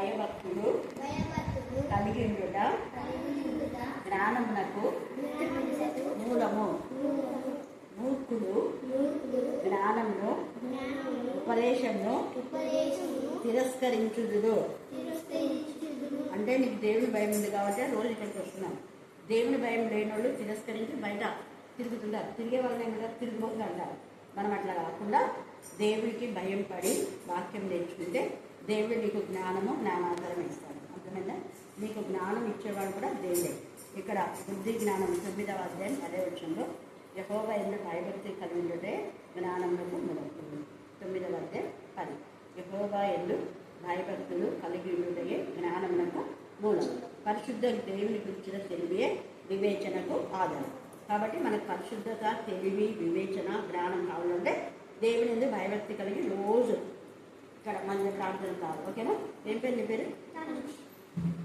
భయభక్తులు కలిగి ఉండుట జ్ఞానమునకు మూలము. మూర్ఖులు జ్ఞానమును ఉపదేశమును తిరస్కరించుదురు. అంటే నీకు దేవుని భయం ఉంది కాబట్టి రోజు ఇక్కడికి వస్తున్నాం. దేవుని భయం లేని వాళ్ళు తిరస్కరించి బయట తిరుగుతుంటారు. తిరిగే వాళ్ళని ఏమంటారు? తిరిగిపోతూ అంటారు. మనం అట్లా కాకుండా దేవుడికి భయం పడి వాక్యం నేర్చుకుంటే దేవుడు నీకు జ్ఞానాధారం ఇస్తాడు. అర్థమైందా? నీకు జ్ఞానం ఇచ్చేవాడు కూడా దేవుడే. ఇక్కడ బుద్ధి జ్ఞానం 9వ అధ్యాయం 10వ వచనంలో యెహోవా యందు భయభక్తి కలిగి ఉండుటే జ్ఞానమునకు మూలం. 9వ అధ్యాయం 10. యెహోవా యందు భయభక్తులు కలిగి ఉండుటయే జ్ఞానమునకు మూలం. పరిశుద్ధ దేవుని గురించిన తెలివియే వివేచనకు ఆధారం. కాబట్టి మనకు పరిశుద్ధత, తెలివి, వివేచన, జ్ఞానం కావాలంటే దేవుని యందు భయభక్తి కలిగి రోజు ఇక్కడ మన ప్రార్థన కావాలి. ఓకేనా? ఏం పేరు నీ పేరు?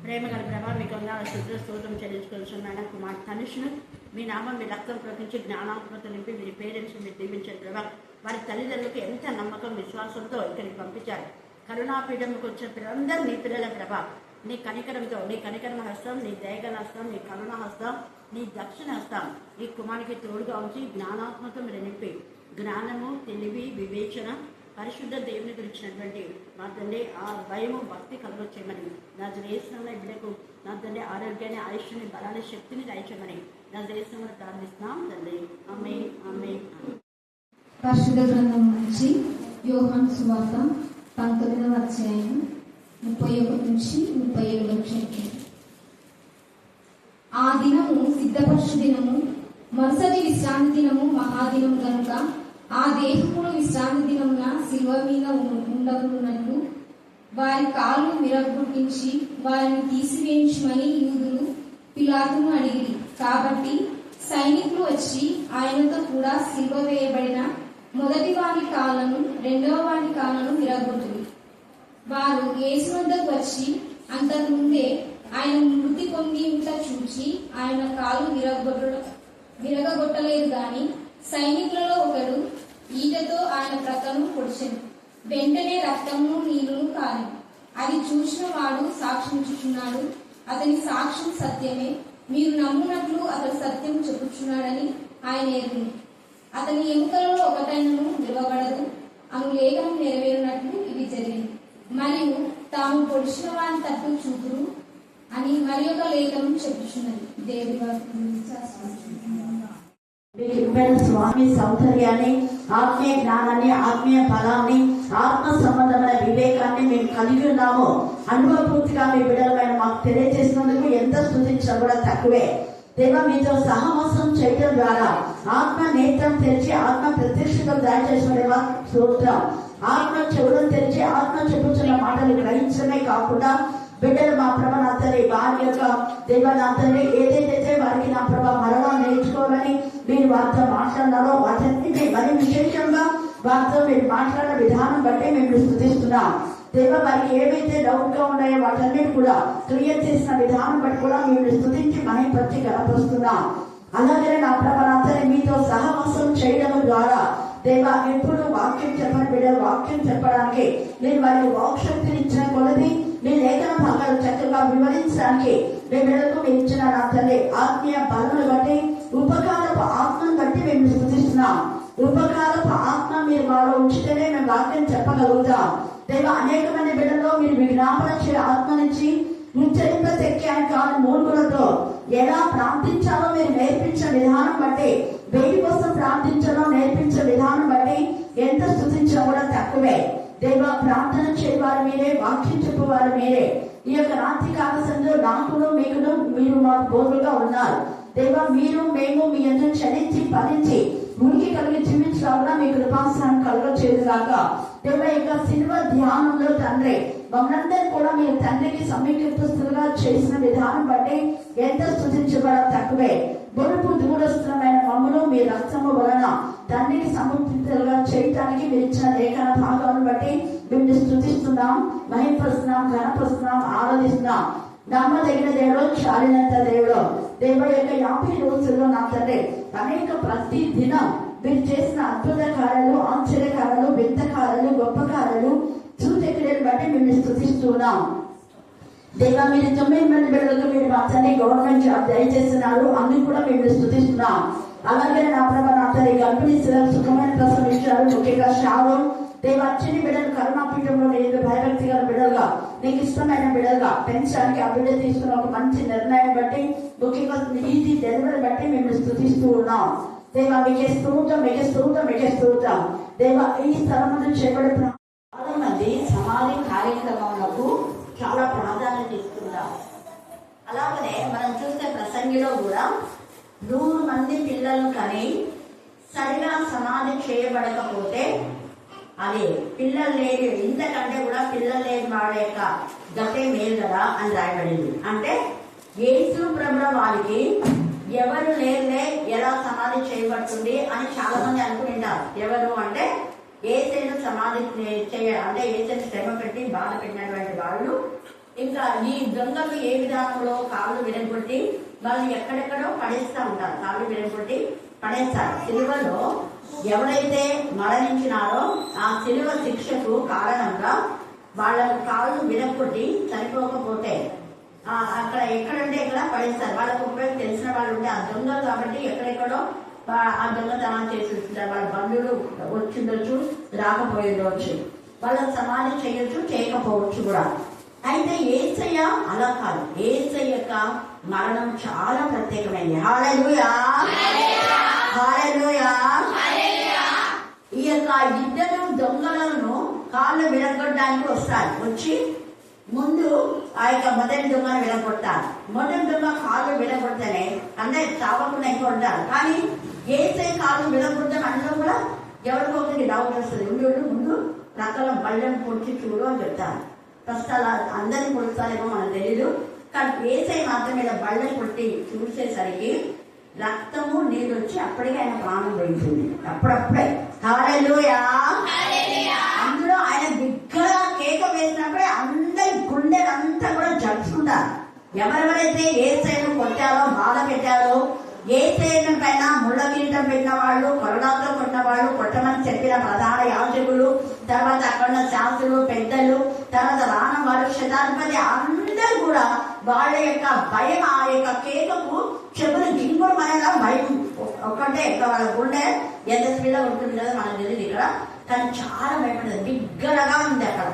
ప్రేమ గల ప్రభావ మీకు శుద్ధ స్తోత్రం చెల్లించుకోవాల్సిన కుమార్ తనుష్ను మీ నామం మీ రక్తం ప్రకటించి జ్ఞానాత్మత నింపి మీ పేరెంట్స్ మీరు దీవించారు ప్రభావ. వారి తల్లిదండ్రులకు ఎంత నమ్మకం, విశ్వాసంతో ఇక్కడికి పంపించారు. కరుణాపీఠంకి వచ్చిన పిల్లలందరూ నీ పిల్లల ప్రభావ. నీ కనికరంతో, నీ కనికరణ హస్తం, నీ దయగల హస్తం, నీ కరుణ హస్తం, నీ దక్షిణ హస్తం ఈ కుమారికి తోడుగా ఉంచి జ్ఞానాత్మత మీరు నింపి జ్ఞానము, తెలివి, వివేచన, పరిశుద్ధ దేవుని గురించినటువంటి నా తండ్రి ఆ భయము, భక్తి కలగొచ్చేయమని నా దేశంలో బిడ్డకు నా తండ్రి ఆరోగ్యాన్ని, ఆయుష్ని, బలాన్ని, శక్తిని దయచేయమని నా దేశంలో ప్రార్థిస్తున్నాం తండ్రి. ఆమేన్, ఆమేన్. పరిశుద్ధ గ్రంథం నుంచి యోహాను సువార్త 19వ అధ్యాయం 31 నుంచి 37 వచనం. ఆ దినము సిద్ధపరచు దినము, మరుసటి విశ్రాంతి దినము మహాదినము గనుక ఆ దేహమును విశ్రాంతి దినమున శిలువ మీద ఉండనున్నట్లు వారి కాళ్ళు విరగొట్టించి వారిని తీసివేయించమని యూదులు పిలాతును అడిగిరి. కాబట్టి సైనికులు వచ్చి ఆయనతో కూడా శిలువ వేయబడిన మొదటి వారి కాళ్ళను, రెండవ వారి కాళ్ళను విరగొట్టిరి. వారు యేసు వద్దకు వచ్చి అంతకుముందే ఆయన మృతి పొంది ఉంట చూచి ఆయన కాళ్ళు విరగొట్టలేదు గాని సైనికులలో ఒకడు ఈటతో ఆయన ప్రక్కను పొడిచెను. వెంటనే రక్తము, నీళ్లు కారి. అది చూసిన వాడు సాక్షించుచున్నాడు. అతని సాక్ష్యం సత్యమే. మీరు నమ్మునట్లు అతడు సత్యం చెప్పుచున్నాడని ఆయన ఎరుగును. అతని ఎముకలలో ఒకటైనను విలువబడదు అను లేఖనం నెరవేరినట్లు ఇవి జరిగింది. మరియు తాము పొడిచిన వారిని తట్టు చూపురు అని మరి ఒక లేఖనం చెప్పుచున్నది. దేవుడి స్వామి సౌందర్యాన్ని, ఆత్మీయ జ్ఞానాన్ని, ఆత్మీయ బలాన్ని, ఆత్మ సంబంధమైన వివేకాన్ని మేము కలిగి ఉన్నాము. అనుభవపూర్తిగా మీ బిడ్డలమైన మాకు తెలియజేసినందుకు ఎంత స్తుతించినా కూడా తక్కువే. దేవ మీతో సహవాసం చేయడం ద్వారా ఆత్మ నేత్రం తెరిచి ఆత్మ ప్రత్యక్షతలు దయచేసిన స్తోత్రం. ఆత్మ చెవులను తెరిచి ఆత్మ చెప్పుచున్న మాటలు గ్రహించడమే కాకుండా బిడ్డలు మా ప్రభ నా తండ్రి వారి యొక్క దేవ నా తండ్రి ఏదైతే వారికి నా ప్రభ మరలా నేర్చుకోవాలని మీరు వారితో మాట్లాడినారో వాటన్నిటినీ మరి విశేషంగా వారితో మీరు మాట్లాడిన విధానం బట్టి మేము స్తుతిస్తున్నాం. దేవ వారికి ఏవైతే డౌట్ గా ఉన్నాయో వాటన్నిటి కూడా క్లియర్ చేసిన విధానం బట్టి కూడా మేము స్తుతించి మహిమపరిచి గణపరుస్తున్నాం. అలాగే నా ప్రభ నా తండ్రి మీతో సహవాసం చేయడం ద్వారా దేవ ఎప్పుడు వాక్యం చెప్పని బిడ్డలు వాక్యం చెప్పడానికి నేను వారికి వాక్శక్తిని ఇచ్చిన కొలది మీ లేఖన భాగాలు చక్కగా వివరించడానికి మీ బిడ్డలకు మీరు ఇచ్చిన నా తల్లి ఆత్మీయ బలమును బట్టి, ఉపకారపు ఆత్మను బట్టి మేము స్తుతిస్తున్నాం. ఉపకారపు ఆత్మ మీరు మాలో ఉంచితేనే మేము వాక్యం చెప్పగలుగుతాం. దేవ అనేక మంది బిడ్డల్లో మీరు విజ్ఞాపన చే ఆత్మనిచ్చి ఉచ్చరింప శక్తి ఆయన కాని మూర్ఖులతో ఎలా ప్రార్థించాలో మీరు నేర్పించిన విధానం బట్టి, వేడి కోసం ప్రార్థించడం నేర్పించే విధానం బట్టి ఎంత స్తుతించినా కూడా తక్కువే. దేవ ప్రార్థన చేయవారు మీరే, వాక్యం చెప్పేవారు మీరే. ఈ యొక్క రాత్రి కాలశంలో నాకును మీకును మీరు మాకు బోధులుగా ఉన్నారు. దేవ మీరు మేము మీ అందరూ చలించి ఫలించి ఉనికి కలిగి జీవించడం మీ కృపాసనం కలగచేదుగాక. దేవ యొక్క శిల్వ ధ్యానంలో తండ్రి మమ్మల్ందరూ కూడా మీరు తండ్రికి సమీకృతులుగా చేసిన విధానం బట్టి ఎంత స్తుతించబడ తక్కువే. బొరుపు దూరస్థమైన మమ్మను మీ రక్తము వలన తండ్రికి సమర్పితులుగా చేయటానికి మీరు ఇచ్చిన లేఖన భాగాలను బట్టి మేము స్తుతిస్తున్నాం, మహింపరుస్తున్నాం, ఘనపరుస్తున్నాం, ఆరాధిస్తున్నాం. నమ్మదగిన దేవుడు, చాలినంత దేవుడు. దేవ యొక్క 50 రోజుల్లో నా తండ్రి అనేక ప్రతి దినం మీరు చేసిన అద్భుత కార్యాలు, ఆశ్చర్య కార్యాలు, వింత కార్యాలు, గొప్ప కార్యాలు, సూచక్రియలు బట్టి మేము స్తుతిస్తున్నాం. దేవా మీరు 9 మంది బిడ్డలకు మీరు మా తండ్రి గవర్నమెంట్ జాబ్ దయచేస్తున్నారు, అందుకు కూడా మేము స్తుతిస్తున్నాం. అలాగే నా ప్రభా నా తండ్రి గర్భిణీ స్త్రీలకు సుఖమైన ప్రసవం ఇచ్చారు. ముఖ్యంగా షారోన్ దేవా చిన్ని బిడ్డలు కరుణాపీఠంలో లేదు భయభక్తి గల బిడ్డలుగా నీకు ఇష్టమైన బిడ్డలుగా పెంచడానికి ఆ బిడ్డ తీసుకున్న ఒక మంచి నిర్ణయం బట్టి ముఖ్యంగా ఈజీ డెలివరీ బట్టి మేము స్తుతిస్తూ ఉన్నాం. దేవా మీకే స్తోత్రం, మీకే స్తోత్రం, మీకే స్తోత్రం. దేవా ఈ స్థలం చేపడే చాలా మంది సమాధి కార్యక్రమాలకు చాలా ప్రాధాన్యత ఇస్తుంటారు. అలాగనే మనం చూస్తే ప్రసంగిలో కూడా 100 మంది పిల్లలను కని సరిగా సమాధి చేయబడకపోతే అది పిల్లలు లేని ఇంతకంటే కూడా పిల్లలు లేని వాడి యొక్క గతే మేలు కదా అని రాయబడింది. అంటే యేసు ప్రభుల వారికి ఎవరు లేదే ఎలా సమాధి చేయబడుతుంది అని చాలా మంది అనుకుంటారు. ఎవరు అంటే యేసును సమాధి అంటే యేసును శ్రమ పెట్టి బాధ పెట్టినటువంటి వాళ్ళు. ఇంకా ఈ దొంగలు ఏ విధానంలో కాళ్ళు విరగొట్టి వాళ్ళు ఎక్కడెక్కడో పడేస్తూ ఉంటారు, కాళ్ళు విరగొట్టి పడేస్తారు. సిలువలో ఎవరైతే మరణించినారో ఆ సిలువ శిక్షకు కారణంగా వాళ్ళ కాళ్ళు విరగొట్టి చనిపోకపోతే అక్కడ ఎక్కడంటే ఎక్కడ పడేస్తారు. వాళ్ళకు ఉపయోగం తెలిసిన వాళ్ళు ఉంటే ఆ దొంగలు కాబట్టి ఎక్కడెక్కడో ఆ దొంగతనం చేసి ఉంటారు. వాళ్ళ బంధువులు వచ్చిండొచ్చు, రాకపోయిండొచ్చు, వాళ్ళకి సమాధి చేయొచ్చు, చేయకపోవచ్చు కూడా. అయితే యేసయ్య అలా కాదు. యేసయ్య యొక్క మరణం చాలా ప్రత్యేకమైంది. హల్లెలూయా, హల్లెలూయా. ఈ యొక్క ఇద్దరు దొంగలను కాళ్ళు విరగొట్టడానికి వస్తారు. వచ్చి ముందు ఆ యొక్క మొదటి దొంగను విరగొట్టారు. మొదటి దొంగ కాళ్ళు విరగొడితేనే అంటే చావకుండా ఇంకో ఉంటారు. కానీ యేసయ్య కాళ్ళు విరగొట్టడం అందులో కూడా ఎవరికో ఒకరికి డౌట్ వస్తుంది. ముందు రకాల బళ్ళను పొడిచి చూడు అని చెప్తారు. ఫస్ట్ అలా అందరిని పొడుస్తారేమో మనకు తెలీదు. కానీ యేసయ్య మాత్రం మీద బళ్ళని కొట్టి చూసేసరికి రక్తము నీళ్ళు వచ్చి అప్పటికే ఆయన ప్రాణం పోయింది. అప్పుడప్పుడే హల్లెలూయా. అందులో ఆయన బిగ్గరగా కేక వేసినప్పుడే అందరి గుండెలంతా కూడా జరుచుకుంటారు. ఎవరెవరైతే యేసయ్యను కొట్టారో, బాధ పెట్టారో, యేసయ్య పైన ముళ్ళ కిరీటం పెట్టిన వాళ్ళు, కొరడాతో కొట్టిన వాళ్ళు, కొట్టమని చెప్పిన ప్రధాన యాజకులు, తర్వాత అక్కడ శాస్త్రులు, పెద్దలు, తర్వాత రాన వారు, శతాధిపతి అందరూ కూడా వాళ్ళ యొక్క భయం, ఆ యొక్క కేకకు చెవులు గింగుడు అనేలా భయం ఒక్కటే. వాళ్ళ గుండె ఎంత స్పీడ్గా ఉంటుంది కదా మనకు తెలియదు ఇక్కడ, కానీ చాలా భయపడింది. బిగ్గరగా ఉంది అక్కడ,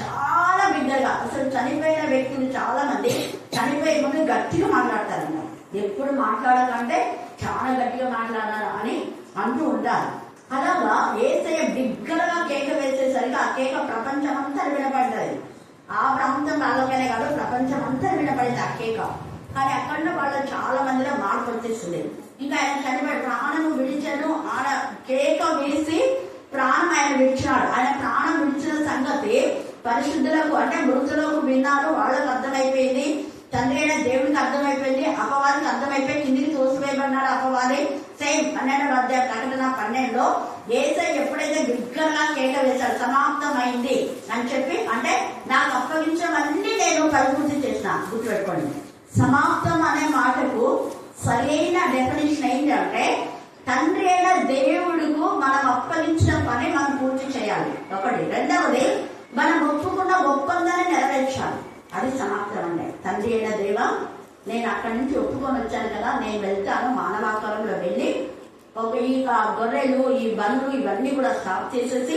చాలా బిగ్గరగా. అసలు చనిపోయిన వ్యక్తులు చాలా మంది చనిపోయే ముందు గట్టిగా మాట్లాడతారన్నమాట. ఎప్పుడు మాట్లాడకంటే చాలా గట్టిగా మాట్లాడాలి అని అంటూ ఉంటారు. అలాగా యేసయ్య బిగ్గరగా కేక వేసేసరికి ఆ కేక ప్రపంచం అంతా వినపడుతుంది. ఆ ప్రాంతం వాళ్ళకైనా కాదు, ప్రపంచం అంతా వినపడింది ఆ కేక. కానీ అక్కడ వాళ్ళు చాలా మందిలో మార్పు వచ్చేస్తుంది. ఇంకా ఆయన చనిపోయి ప్రాణము విడిచను, ఆయన కేక వేసి ప్రాణం ఆయన విడిచాడు. ఆయన ప్రాణం విడిచిన సంగతి పరిశుద్ధులకు అంటే మృతులకు విన్నారు, వాళ్ళకు అర్థమైపోయింది. తండ్రి అయిన దేవుడికి అర్థమైపోయింది, అపవాదికి అర్థమైపోయి కిందికి తోసివేయబడినాడు అపవాది. సేమ్ 12వ అధ్యాయం ప్రకటన 12లో యేసయ్య ఎప్పుడైతే బిగ్గరగా కేక వేశాడు సమాప్తమైంది అని చెప్పి, అంటే నాకు అప్పగించవన్నీ నేను పరిపూర్తి చేసిన. గుర్తుపెట్టుకోండి, సమాప్తం అనే మాటకు సరైన డెఫినేషన్ ఏంటంటే తండ్రి అయిన దేవుడుకు మనం అప్పగించిన పని మనం పూర్తి చేయాలి, ఒకటి. రెండవది మనం ఒప్పుకున్న ఒప్పందాన్ని నెరవేర్చాలి, అది సమాప్తం. అంటే తండ్రి అయిన దేవ, నేను అక్కడి నుంచి ఒప్పుకొని వచ్చాను కదా, నేను వెళ్తాను, మానవాకారంలో వెళ్ళి ఈ గొర్రెలు, ఈ బండ్లు ఇవన్నీ కూడా స్టాప్ చేసేసి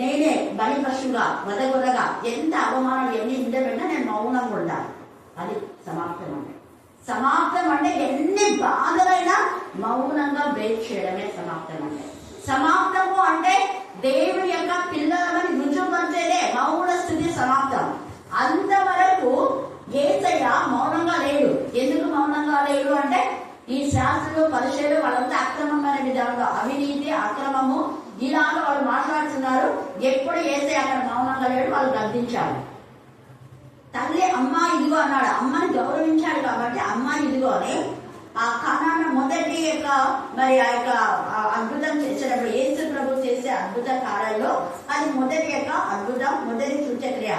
నేనే బలి పశువుగా వదగొరగా ఎంత అవమానాలు ఎన్ని ఉండబెట్టినా నేను మౌనంగా ఉండాలి, అది సమాప్తం. అంటే సమాప్తం అంటే ఎన్ని బాధలైనా మౌనంగా బ్రేక్ చేయడమే సమాప్తం. అంటే సమాప్తము అంటే దేవుడి యొక్క పిల్లలని రుజువుపరిచేదే మౌన స్థితి సమాప్తం. అంతవరకు యేసయ్య మౌనంగా లేడు. ఎందుకు మౌనంగా లేడు అంటే ఈ శాస్త్రులు, పరిచయులు వాళ్ళంతా అక్రమమైన విధానంలో అవినీతి, అక్రమము ఇలాగా వాళ్ళు మాట్లాడుతున్నారు. ఎప్పుడు యేసయ్య అక్కడ మౌనంగా లేడు, వాళ్ళు గద్దించారు. తల్లి అమ్మ ఇదిగో అన్నాడు, అమ్మని గౌరవించాడు కాబట్టి అమ్మ ఇదిగో అని ఆ కణాన్ని మొదటి యొక్క మరి ఆ యొక్క అద్భుతం చేసేటప్పుడు యేసు ప్రభు చేసే అద్భుత కార్యాల్లో అది మొదటి యొక్క అద్భుతం, మొదటి సూచక్రియ.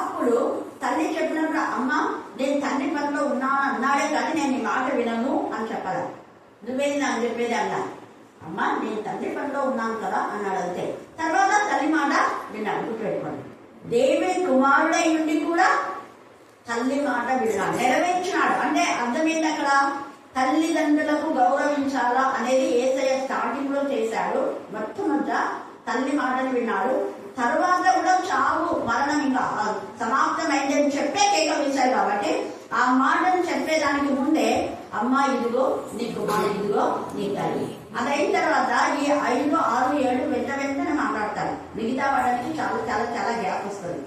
అప్పుడు తల్లి చెప్పినప్పుడు అమ్మ నేను తండ్రి పనిలో ఉన్నాను అన్నాడే కానీ నేను నీ మాట వినను అని చెప్పాలి. నువ్వేది నాకు చెప్పేది అన్నా, అమ్మ నేను తండ్రి పనిలో ఉన్నాను కదా అన్నాడు, అంతే. తర్వాత తల్లి మాట విన్నాడు. గుర్తుపెట్టుకోండి, దేవుని కుమారుడై ఉండి కూడా తల్లి మాట విన్నాడు, నెరవేర్చినాడు. అంటే అర్థమైంది అక్కడ తల్లిదండ్రులకు గౌరవించాలా అనేది యేసయ్య స్టార్టింగ్ లో చేశాడు. మొట్టమొదట తల్లి మాటను విన్నాడు. తర్వాత కూడా చావు మరణం ఇంకా సమాప్తమైందని చెప్పే కేక వేశాడు. కాబట్టి ఆ మాటను చెప్పేదానికి ముందే అమ్మ ఇదిగో నీ కుమారుడు, ఇదిగో నీ తల్లి. అదైన తర్వాత ఈ 5, 6, 7 వెంటనే మాట్లాడతారు. మిగతా వాడానికి చాలా చాలా చాలా గ్యాప్ వస్తుంది.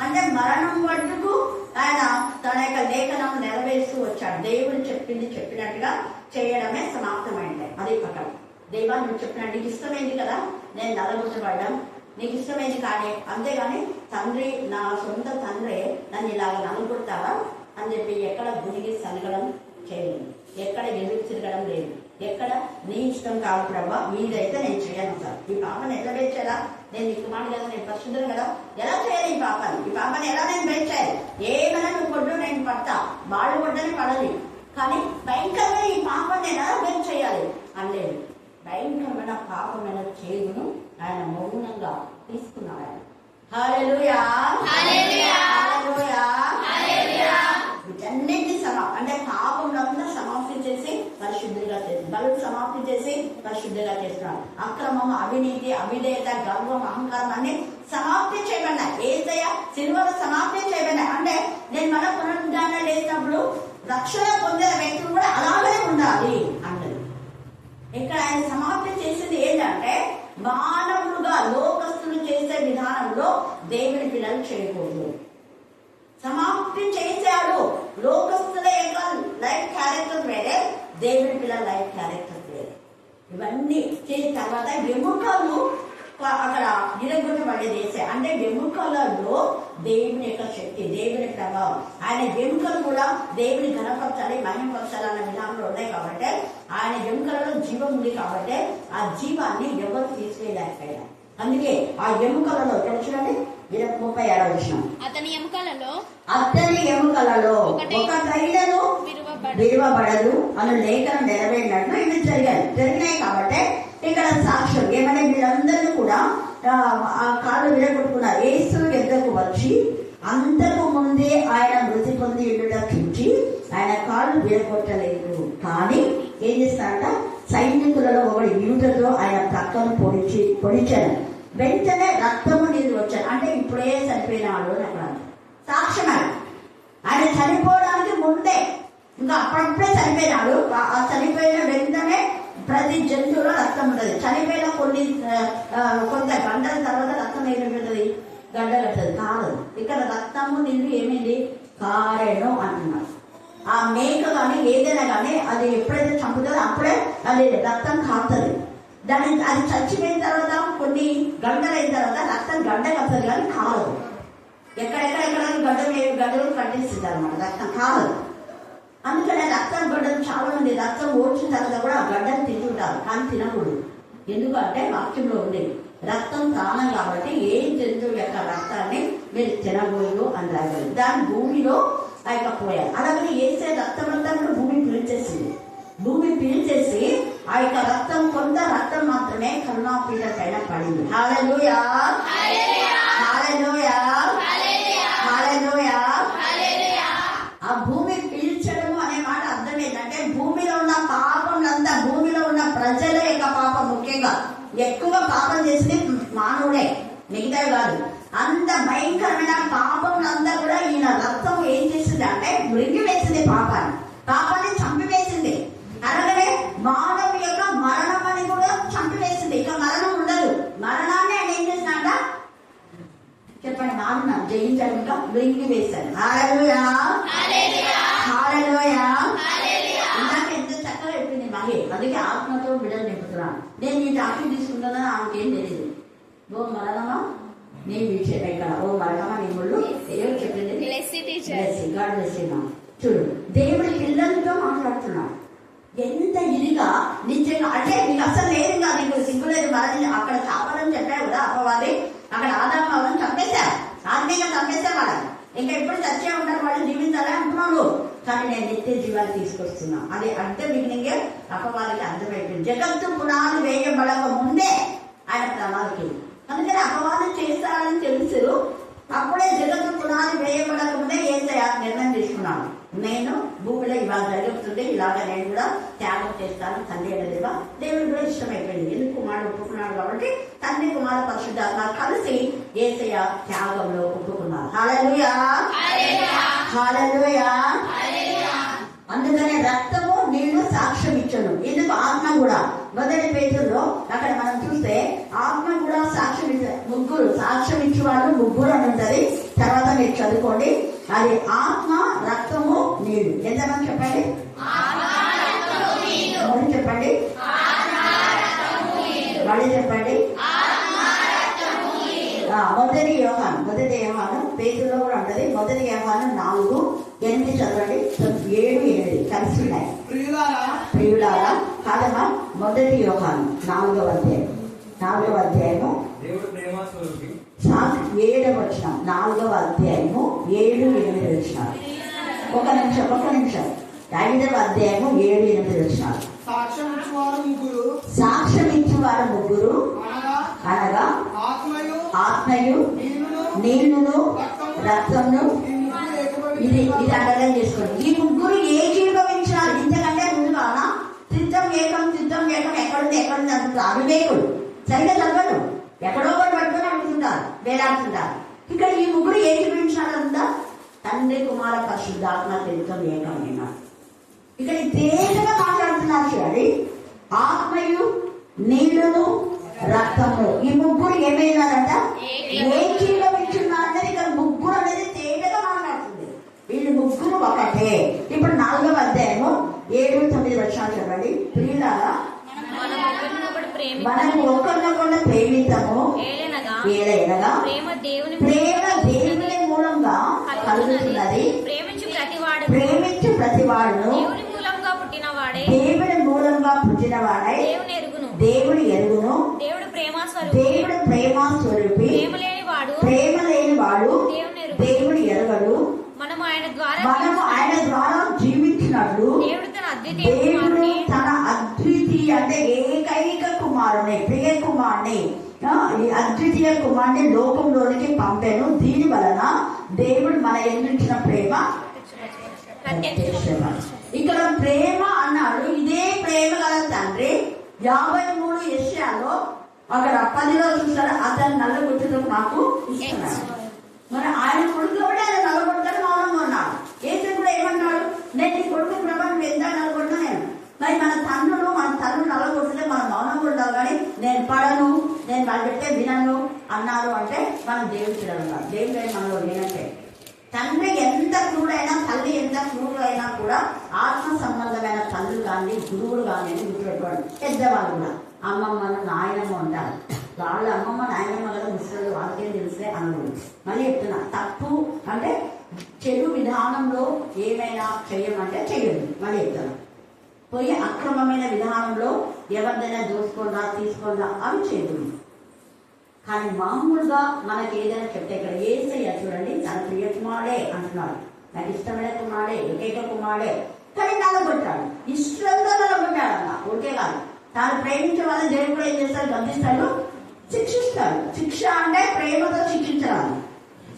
అంటే మరణం వరకు ఆయన తన యొక్క లేఖనం నెరవేరుస్తూ వచ్చాడు. దేవుడు చెప్పింది చెప్పినట్టుగా చేయడమే సమాప్తమైంది. అది అక్కడ దేవా నువ్వు చెప్పినట్టు నీకు ఇష్టమైంది కదా నేను నలగొట్టబడ్డం, నీకు ఇష్టమైంది కానీ, అంతేగాని తండ్రి నా సొంత తండ్రి నన్ను ఇలాగ నలుగుతావా అని చెప్పి ఎక్కడ గుడిగి సనగడం చేయలేదు, ఎక్కడ ఎదురు తిరగడం లేదు, ఎక్కడ నీ ఇష్టం కాదు ప్రభా మీదైతే నేను చేయను సార్. ఈ పాపను ఎట్లా పెంచాలా, నేను నీకు మాట కదా, నేను పరిశుద్ధం కదా, ఎలా చేయాలి ఈ పాపని ఎలా నేను పెంచాలి, ఏమైనా నువ్వు కొట్టు నేను పడతా, వాళ్ళు కొట్టని పడదు, కానీ భయంకరమైన ఈ పాపని నేను ఎలా బెంచ్ చేయాలి అనలేదు. భయంకరమైన పాపమైన చేదును ఆయన మౌనంగా తీసుకున్నాడు. హల్లెలూయా, హల్లెలూయా, హల్లెలూయా. వీటన్నిటిని అంటే పాపంలో సమాప్తి చేసి పరిశుద్ధిగా చేసి, బలు సమాప్తి చేసి పరిశుద్ధిగా చేస్తున్నాడు. అక్రమం, అవినీతి, అవిధేయత, గర్వం, అహంకారం అన్ని సమాప్తి చేయబడినాయి. యేసయ్య సిలువలో సమాప్తి చేయబడినాయి. అంటే నేను మన పునరుద్ధారణ లేసినప్పుడు రక్షణ పొందిన వ్యక్తులు కూడా అలాగే ఉండాలి అన్నది. ఇక్కడ ఆయన సమాప్తి చేసింది ఏంటంటే మానవులుగా లోకస్తులు చేసే విధానంలో దేవుని పిల్లలు చేయకూడదు. సమాప్తి చేశాడు. లోకస్తుల యొక్క లైఫ్ క్యారెక్టర్ వేరే, దేవుని పిల్లల లైఫ్ క్యారెక్టర్ వేరే. ఇవన్నీ చేసిన తర్వాత ఎముకలు అక్కడ నిలగొట్టబడేది వేసే. అంటే ఎముకలలో దేవుని యొక్క శక్తి, దేవుని ప్రభావం, ఆయన ఎముకలు కూడా దేవుని ఘనపరచాలి, మహిమపరచాలి అన్న విధానంలో ఉన్నాయి. కాబట్టి ఆయన ఎముకలలో జీవం ఉంది. కాబట్టి ఆ జీవాన్ని ఎవరు తీసివేయలేకపోయారు. అందుకే ఆ ఎముకలలో చూడండి 36వ వచనం, అతని ఎముకలలో ఒక తైలను విరువబడదు అని లేఖనం నెరవేరినట్లు ఇవి జరిగినాయి. కాబట్టి ఇక్కడ సాక్ష్యం ఏమనే వీళ్ళందరినీ కూడా ఆ కాళ్ళు విరగొట్టుకున్నారు. యేసు ఎద్దకు వచ్చి అంతకు ముందే ఆయన మృతి పొంది ఉండుట చూచి ఆయన కాళ్ళు విరగొట్టలేదు. కానీ ఏం చేస్తారంట, సైనికులలో ఒకటి యూదుతో ఆయన ప్రక్కను పొడిచాడు. వెంటనే రక్తము నీరు వచ్చాడు. అంటే ఇప్పుడే చనిపోయినాడు అని అక్కడ సాక్ష్యం. ఆయన చనిపోవడానికి ముందే ఇంకా అప్పుడప్పుడే చనిపోయినాడు. ఆ చనిపోయిన వెంటనే ప్రతి జంతువులో రక్తం ఉంటుంది. చనిపోయిన కొంత గంటల తర్వాత రక్తం ఏమిటది, గడ్డ కట్టదు కాదు. ఇక్కడ రక్తము నీళ్ళు ఏమైంది, కారెను అంటున్నారు. ఆ మేక కానీ ఏదైనా కానీ అది ఎప్పుడైతే చంపుతుందో అప్పుడే అది రక్తం కారుతుంది. అది చచ్చిపోయిన తర్వాత కొన్ని గంటలు అయిన తర్వాత రక్తం గడ్డ కట్టదు కానీ కాలదు. ఎక్కడెక్కడెక్కడ గడ్డలు కట్టేస్తుంది అనమాట, రక్తం కాలదు. అందుకనే రక్తం గడ్డలు చాలా మంది రక్తం ఓడ్చిన తర్వాత కూడా ఆ గడ్డలు తింటుంటారు, కానీ తినకూడదు. ఎందుకంటే వాక్యంలో ఉంది రక్తం ప్రాణం కాబట్టి ఏ జంతువు యొక్క రక్తాన్ని మీరు తినకూడదు అని రాయాలి. దాన్ని భూమిలో పోయాలి. అలాగే వేసే రక్తం అంతా కూడా భూమి పీల్చేసింది. భూమి పీల్చేసి ఆ యొక్క రక్తం కొంత రక్తం మాత్రమే కరుణాపీఠ పైన పడింది. హల్లెలూయా, హల్లెలూయా, హల్లెలూయా. ఆ భూమి పీల్చడం అనే మాట అర్థం ఏంటంటే భూమిలో ఉన్న పాపంలంతా, భూమిలో ఉన్న ప్రజల యొక్క పాపం, ముఖ్యంగా ఎక్కువ పాపం చేసింది మానవుడే, మిగతావి కాదు. అంత భయంకరమైన పాపంలంతా కూడా ఈయన రక్తం ఏం చేసింది అంటే మృంగి వేసింది, పాపాన్ని చంపివేసింది. అలాగే మానవు యొక్క మరణం అని కూడా చంపివేసింది. ఇక మరణం ఉండదు. మరణాన్ని ఆయన ఏం చేసినాడ చెప్పండి, నాన్న జయించాడు, ఇంకా మృంగి వేశాడు. హల్లెలూయా, హల్లెలూయా. ఇందాక ఎంత చక్కగా చెప్పింది మహి. అందుకే ఆత్మతో బిడ్డలు నింపుతున్నాను. నేను ఈ టాపిక్ తీసుకుంటున్నా ఆమెకేం తెలియదు. ఓ మరణమా నీ విషయం ఇక్కడ, ఓ మరణమా నీ ముళ్ళు ఎవరు చెప్పింది, చూడు దేవుడి పిల్లలతో మాట్లాడుతున్నాడు. ఎంత ఇదిగా నిజంగా, అంటే నీకు అసలు లేదు కాదు, నీకు సిగ్గు లేదు, మరణి అక్కడ కావాలని చెప్పారు కదా అపవాది. అక్కడ ఆదాము అవ్వని చంపేశారు, ఆత్మీయంగా చంపేశారు వాళ్ళని. ఇంకా ఎప్పుడు చచ్చే ఉంటారు, వాళ్ళు జీవించాలి అనుకున్నాను. కానీ నేను నిత్య జీవాన్ని తీసుకొస్తున్నా. అది అంటే మీకు అపవాదికి అర్థమైపోయింది. జగత్తు పునాది వేయబడక ముందే ఆయన ప్రణాళిక. అందుకని అపవాదం చేస్తారని తెలుసు. అప్పుడే జగత్తు పునాది వేయబడక ముందే ఏం చేయాలి నిర్ణయం ఇలాగ నేను కూడా త్యాగం చేస్తాను తండ్రి అనే దేవా. దేవుడు కూడా ఇష్టమైపోయింది, ఎందుకు కుమారుడు ఒప్పుకున్నాడు కాబట్టి తండ్రి కుమార పరిశుద్ధాత్మ కలిసి యేసయ్య త్యాగంలో ఒప్పుకున్నారు. హల్లెలూయా, హల్లెలూయా. అందుకనే రక్తము నీళ్లు సాక్ష్యం ఇచ్చను. ఎందుకు? ఆత్మ కూడా. మొదటి పేతుల్లో అక్కడ మనం చూస్తే ఆత్మ కూడా సాక్ష్యం ఇచ్చే ముగ్గురు, సాక్ష్యం ఇచ్చే వాళ్ళు ముగ్గురు అని ఉంటది. తర్వాత మీరు చదువుకోండి. అది ఆత్మ, రక్తము, నీళ్లు. ఎంతమంది చెప్పండి? మళ్ళీ చెప్పండి, మళ్ళీ చెప్పండి. మొదటి యోహాను పేతుల్లో కూడా ఉంటది. మొదటి యోహాను 4:8 చదవండి. 7-8 కలిసి ఉన్నాయి. ప్రియులారా కాదమ్మా, మొదటి యోహాను 4వ అధ్యాయము 7వ అధ్యాయము 7-8 వచ్చినారు. ఒక నిమిషం 5వ అధ్యాయము 7-8 సాక్ష్యం ఇచ్చేవారు ముగ్గురు అనగా ఆత్మయు నీళ్లును రక్తమును. ఇది అండర్లైన్ చేసుకోండి. ఈ ముగ్గురు ఏకీభవించారు. ఇంతకంటే ముందుగానా సిద్ధం ఏకం ఎక్కడుంది అంటున్నారు. అవివేకుడు సరిగ్గా చదవడు, ఎక్కడో ఒకటి పట్టుకొని అడుగుతుంటారు, వేలాడుతుంటారు. ఇక్కడ ఈ ముగ్గురు ఏకీభవించాలంతా తండ్రి కుమార పరిశుద్ధాత్మ తెలుగుతం ఏకమైనా. ఇక్కడ తేజగా మాట్లాడుతున్నారు చూడండి. ఆత్మయు నీళ్లును రక్తము, ఈ ముగ్గురు ఏమైనారంట? ఏకీభవించున్నారనేది ఇక్కడ ముగ్గురు అనేది తేజగా మాట్లాడుతుంది. వీళ్ళు ముగ్గురు ఒకటే. ఇప్పుడు 4వ అధ్యాయము 7-9 చదవండి. ప్రియులారా మనము ఒకరినొకరు ప్రేమిద్దాము, ఏలైనగా ప్రేమ దేవుని మూలంగా కలుగుతున్నది. ప్రేమించు ప్రతివాడును దేవుని మూలంగా పుట్టినవాడై దేవుని ఎరుగును. దేవుడు ప్రేమ స్వరూపి, ప్రేమ లేని వాడు దేవుని ఎరగడు. మనము ఆయన ద్వారా జీవించినట్లు దేవుడు తన అద్వితీయ అంటే ఏకైక కుమారుని, ప్రియ కుమారుని, అద్వితీయ కుమారుని లోకంలోనికి పంపెను. దీని వలన దేవుడు మన ఎన్నించిన ప్రేమ. ఇక్కడ ప్రేమ అన్నాడు. ఇదే ప్రేమ గల తండ్రి 53 యెషయాలో అక్కడ 10లో చూస్తాడు. అతను నల్లగొట్టుటకు నాకు ఇస్తున్నాడు. మరి ఆయన కొడుకు కూడా ఆయన నల్లగొట్టడానికి మౌనంగా ఉన్నాడు. యేసు కూడా ఏమన్నాడు? నేను నీ కొడుకు ప్రభావం ఎంత నల్లగొట్టినా నేను. మరి మన తల్లులు నల్లగొట్టితే మనం మౌనంగా ఉండాలి. కానీ నేను పడను, నేను వాళ్ళు చెప్తే వినను అన్నారు అంటే మనం దేవుడు చూడాలన్నారు. దేవుడు మనలో లేనంటే తండ్రి ఎంత క్రూడైనా, తల్లి ఎంత క్రూడైనా కూడా ఆత్మ సంబంధమైన తల్లులు కానీ గురువులు కానీ గుర్తుపెట్టుకోండి. పెద్దవాళ్ళు కూడా అమ్మమ్మను నాయనమ్మ అంటారు. వాళ్ళ అమ్మమ్మ నాయనమ్మ కదా ముసలు, వాళ్ళకేం తెలిస్తే అనుభవం. మళ్ళీ చెప్తున్నా, తప్పు అంటే చెడు విధానంలో ఏమైనా చెయ్యమంటే చెయ్యదు. మళ్ళీ చెప్తాను, పోయి అక్రమమైన విధానంలో ఎవరిదైనా దోసుకోండా తీసుకోండా అవి చేయదు. కానీ మామూలుగా మనకి ఏదైనా చెప్తే ఇక్కడ యేసయ్య చూడండి, తన ప్రియ కుమారుడే అంటున్నాడు. నాకు ఇష్టమైన కుమారుడే, ఏకైక కుమారుడే. కానీ నల్లగొట్టాడు, ఇష్టంతో నల్లగొట్టాడు అన్న. ఒకే కాదు, తాను ప్రేమించే వాళ్ళని దేవుడు కూడా ఏం చేస్తాడు? గమనిస్తాడు, శిక్షిస్తాడు. శిక్ష అంటే ప్రేమతో శిక్షించాలి.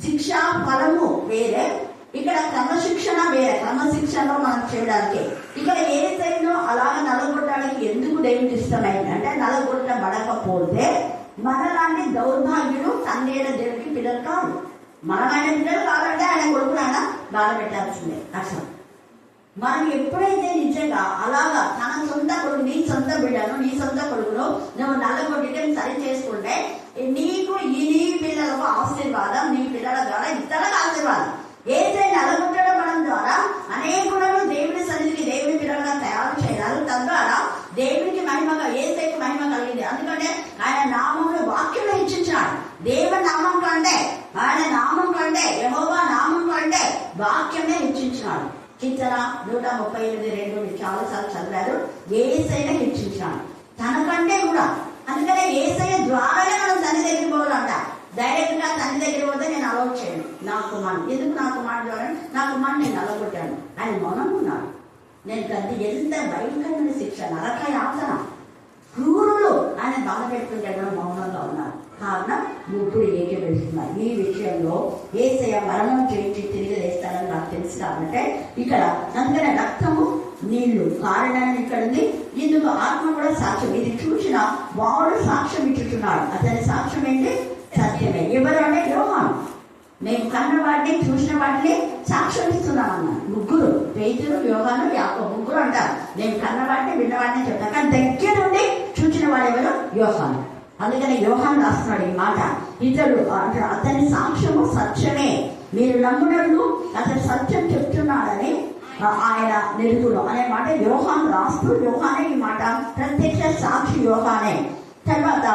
శిక్ష ఫలము వేరే, ఇక్కడ క్రమశిక్షణ వేరే. క్రమశిక్షణలో మనం చేయడానికి ఇక్కడ యేసయ్యను అలాగ నల్లగొట్టడానికి ఎందుకు దేవుడికి ఇష్టమైంది అంటే, నల్లగొట్టబడకపోతే మనలాంటి దౌర్భాగ్యులు తండ్రి అయిన దేవుడికి పిల్లలు కాదు. మనమైన పిల్లలు కావాలంటే ఆయన కొడుకును ఆయన బాధ పెట్టాల్సిందే. అసలు మనం ఎప్పుడైతే నిజంగా అలాగా తన సొంత కొడుకు, నీ సొంత బిడ్డను, నీ సొంత కొడుకును నువ్వు నల్లగొట్టితే సరి చేసుకుంటే నీకు నీ పిల్లలకు ఆశీర్వాదం, నీ పిల్లల ద్వారా ఇతరులకు ఆశీర్వాదం. ఏదైతే నల్లగొట్టడం ద్వారా అనేకులను దేవుని సన్నిధికి, దేవుని పిల్లలుగా తయారు చేయాలి. తద్వారా దేవునికి మహిమగా, ఏసైకి మహిమ కలిగింది. ఎందుకంటే ఆయన నామంలో వాక్యంలో హెచ్చించాడు. దేవుని నామం కంటే, ఆయన నామం కంటే, యెహోవా నామం కంటే వాక్యమే హెచ్చించినాడు. కీర్తన 138:2 చాలాసార్లు చదివారు. యేసయ్యనే హెచ్చించాడు తనకంటే కూడా. అందుకనే యేసయ్య ద్వారానే మనం తండ్రి దగ్గర పోవాలంట. డైరెక్ట్ గా తండ్రి దగ్గర పోతే నేను అలౌట్ చేయను. నా కుమారుడు ఎందుకు, నా కుమారుడు ద్వారా నా కుమారుడు నేను నల్లగొట్టాను. ఆయన మౌనంగా ఉన్నాడు. నేను గది ఎంత భయంకరమైన శిక్ష, నరక యాతన, క్రూరులు ఆయన బాధ పెట్టుకుంటే మౌనంగా ఉన్నారు. కారణం ముగ్గురు ఏకీభవిస్తున్నారు. ఈ విషయంలో యేసయ్య మరణం చేయించి తిరిగి లేస్తాడని నాకు తెలుసు. కాబట్టి ఇక్కడ అందుకనే రక్తము, నీళ్లు కారణాన్ని ఇక్కడ ఉంది. ఇందుకు ఆత్మ కూడా సాక్ష్యం. ఇది చూసిన వాడు సాక్ష్యం ఇచ్చుతున్నాడు. అతని సాక్ష్యం ఏంటి? సత్యమే. ఎవరు అంటే యోహాను. మేము కన్న వాటిని చూసిన వాటిని సాక్ష్యం ఇస్తున్నామన్న ముగ్గురు, పేతురు, యోహాను, యాకోబు ముగ్గురు అంటారు. మేము కన్న వాటిని విన్న వాటిని చెప్తాం. కానీ దగ్గర నుండి చూసిన వాడు ఎవరు? యోహాను. అందుకని యోహాను రాస్తున్నాడు ఈ మాట. ఇతడు అతని సాక్ష్యము సత్యమే, మీరు నమ్మునట్లు అతను సత్యం చెప్తున్నాడని ఆయన నిలుపుడు అనే మాట యోహాను రాస్తూ, యోహానే ఈ మాట ప్రత్యక్ష సాక్షి యోహానే. తర్వాత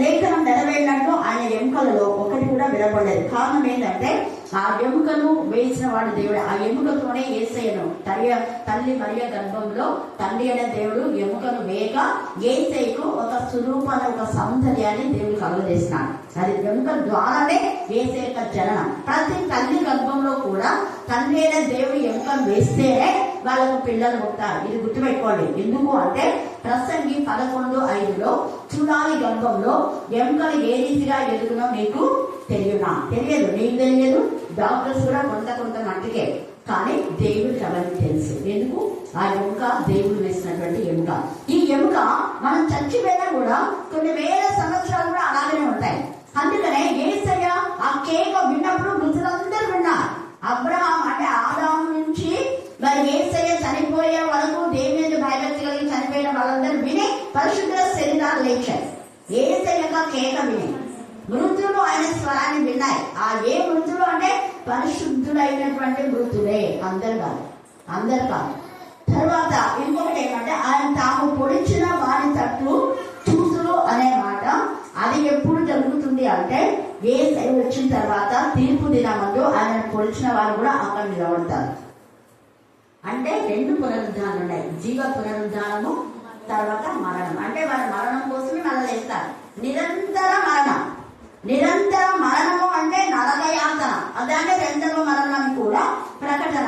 లేఖనం నెరవేరినట్టు ఆయన ఎముకలలో ఒకటి కూడా వినబడలేదు. కారణం ఏంటంటే ఆ ఎముకను వేసిన వాడు దేవుడు. ఆ ఎముకతోనే యేసయ్యను తల్లి మరియ గర్భంలో తండ్రి అనే దేవుడు ఎముకను వేయక యేసయ్యకు ఒక స్వరూపాన్ని, ఒక సౌందర్యాన్ని దేవుడు కలుగజేసినాడు. అది ఎముక ద్వారానే యేసయ్య యొక్క జననం. ప్రతి తల్లి గర్భంలో కూడా తండ్రి అయిన దేవుడు ఎముకను వేస్తేనే వాళ్ళకు పిల్లలు పుట్టారు. ఇది గుర్తుపెట్టుకోండి. ఎందుకు అంటే ప్రసంగి 11:5లో చూడాలి గర్భంలో ఎముకలు ఏ రీతిగా ఎదుగునో మీకు తెలియదు. నీకు తెలియదు, డాక్టర్స్ కూడా కొంత మట్టుకే, కానీ దేవుడికి అవన్నీ తెలుసు. ఎందుకు? ఆ ఎముక దేవుడు వేసినటువంటి ఎముక. ఈ ఎముక మనం చచ్చిపోయినా కూడా కొన్ని వేల సంవత్సరాలు కూడా అలాగే ఉంటాయి. అందుకనే యేసయ్య ఆ కేక విన్నప్పుడు మృతులందరూ విన్నారు. అబ్రహాం అంటే ఆదాము నుంచి మరి యేసయ్య చనిపోయే వరకు దేవుని మీద భయభక్తి కలిగి చనిపోయిన వాళ్ళందరూ విని పరిశుద్ధ శరీరాలు లేచాయి. యేసయ్య కేక విని మృతులు ఆయన స్వరాన్ని విన్నాయి. ఆ ఏ మృతులు అంటే పరిశుద్ధులైనటువంటి మృతులే, అందరు కాదు. తర్వాత ఇంకొకటి ఏమంటే ఆయన తాము పొడిచిన వారి తట్లు చూసులు అనే మాట. అది ఎప్పుడు జరుగుతుంది అంటే యేసయ్య వచ్చిన తర్వాత తీర్పు దినమందు ఆయన పొడిచిన వారు కూడా అక్కడ నిలబడతారు. అంటే 2 పునరుద్ధానాలు ఉన్నాయి. జీవ పునరుద్ధానము, తర్వాత మరణం. అంటే వాళ్ళ మరణం కోసమే మళ్ళీ లేస్తారు. నిరంతర మరణము అంటే నరకయాతన. అదే రెండవ మరణం కూడా ప్రకటన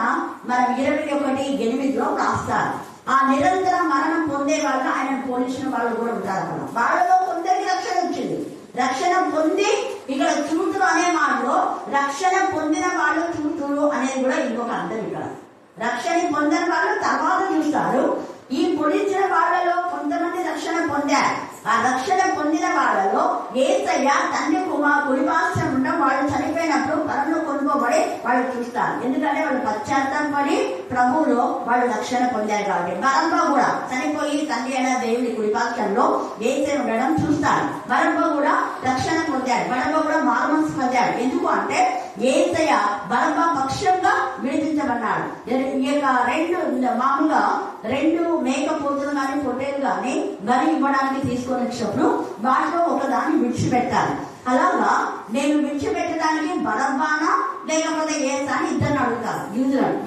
మనం 21:8లో రాస్తారు. ఆ నిరంతర మరణం పొందే వాళ్ళు ఆయన పోలిసిన వాళ్ళు కూడా ఉంటారు అక్కడ. వాళ్ళలో కొందరికి రక్షణ వచ్చింది. రక్షణ పొంది ఇక్కడ చూతులు అనే మాటలో రక్షణ పొందిన వాళ్ళు చూతులు అనేది కూడా ఇంకొక అర్థం. ఇక్కడ రక్షణ పొందని వాళ్ళు తర్వాత చూస్తారు. ఈ పొడిచిన వాళ్ళలో కొంతమంది రక్షణ పొందారు. ఆ రక్షణ పొందిన వాళ్ళలో యేసయ్య తండ్రి కుడిపార్శ్వం ఉండడం, వాళ్ళు చనిపోయినప్పుడు పరంలో కొనుక్కోబడి వాళ్ళు చూస్తారు. ఎందుకంటే వాళ్ళు పశ్చాత్తాపడి ప్రభువులో వాళ్ళు రక్షణ పొందారు కాబట్టి. బరబ్బా కూడా చనిపోయి తండ్రి అయిన దేవుని కుడిపార్శ్వంలో యేసయ్య ఉండడం చూస్తారు. బరబ్బా కూడా రక్షణ పొందాడు. బరబ్బా కూడా మారుమనసు పొందాడు. ఎందుకు అంటే యేసయ్య బరబ్బా పక్షంగా విడిపించబడ్డాడు. ఈ యొక్క మామూలుగా 2 మేకపోతులు కానీ పొట్టేలు కానీ బలి ఇవ్వడానికి తీసుకొని వచ్చినప్పుడు వాటిలో ఒకదాన్ని విడిచిపెట్టాలి. అలాగా నేను విడిచిపెట్టడానికి బరబ్బానా లేకపోతే యేసా అని ఇద్దరిని అడుగుతారు.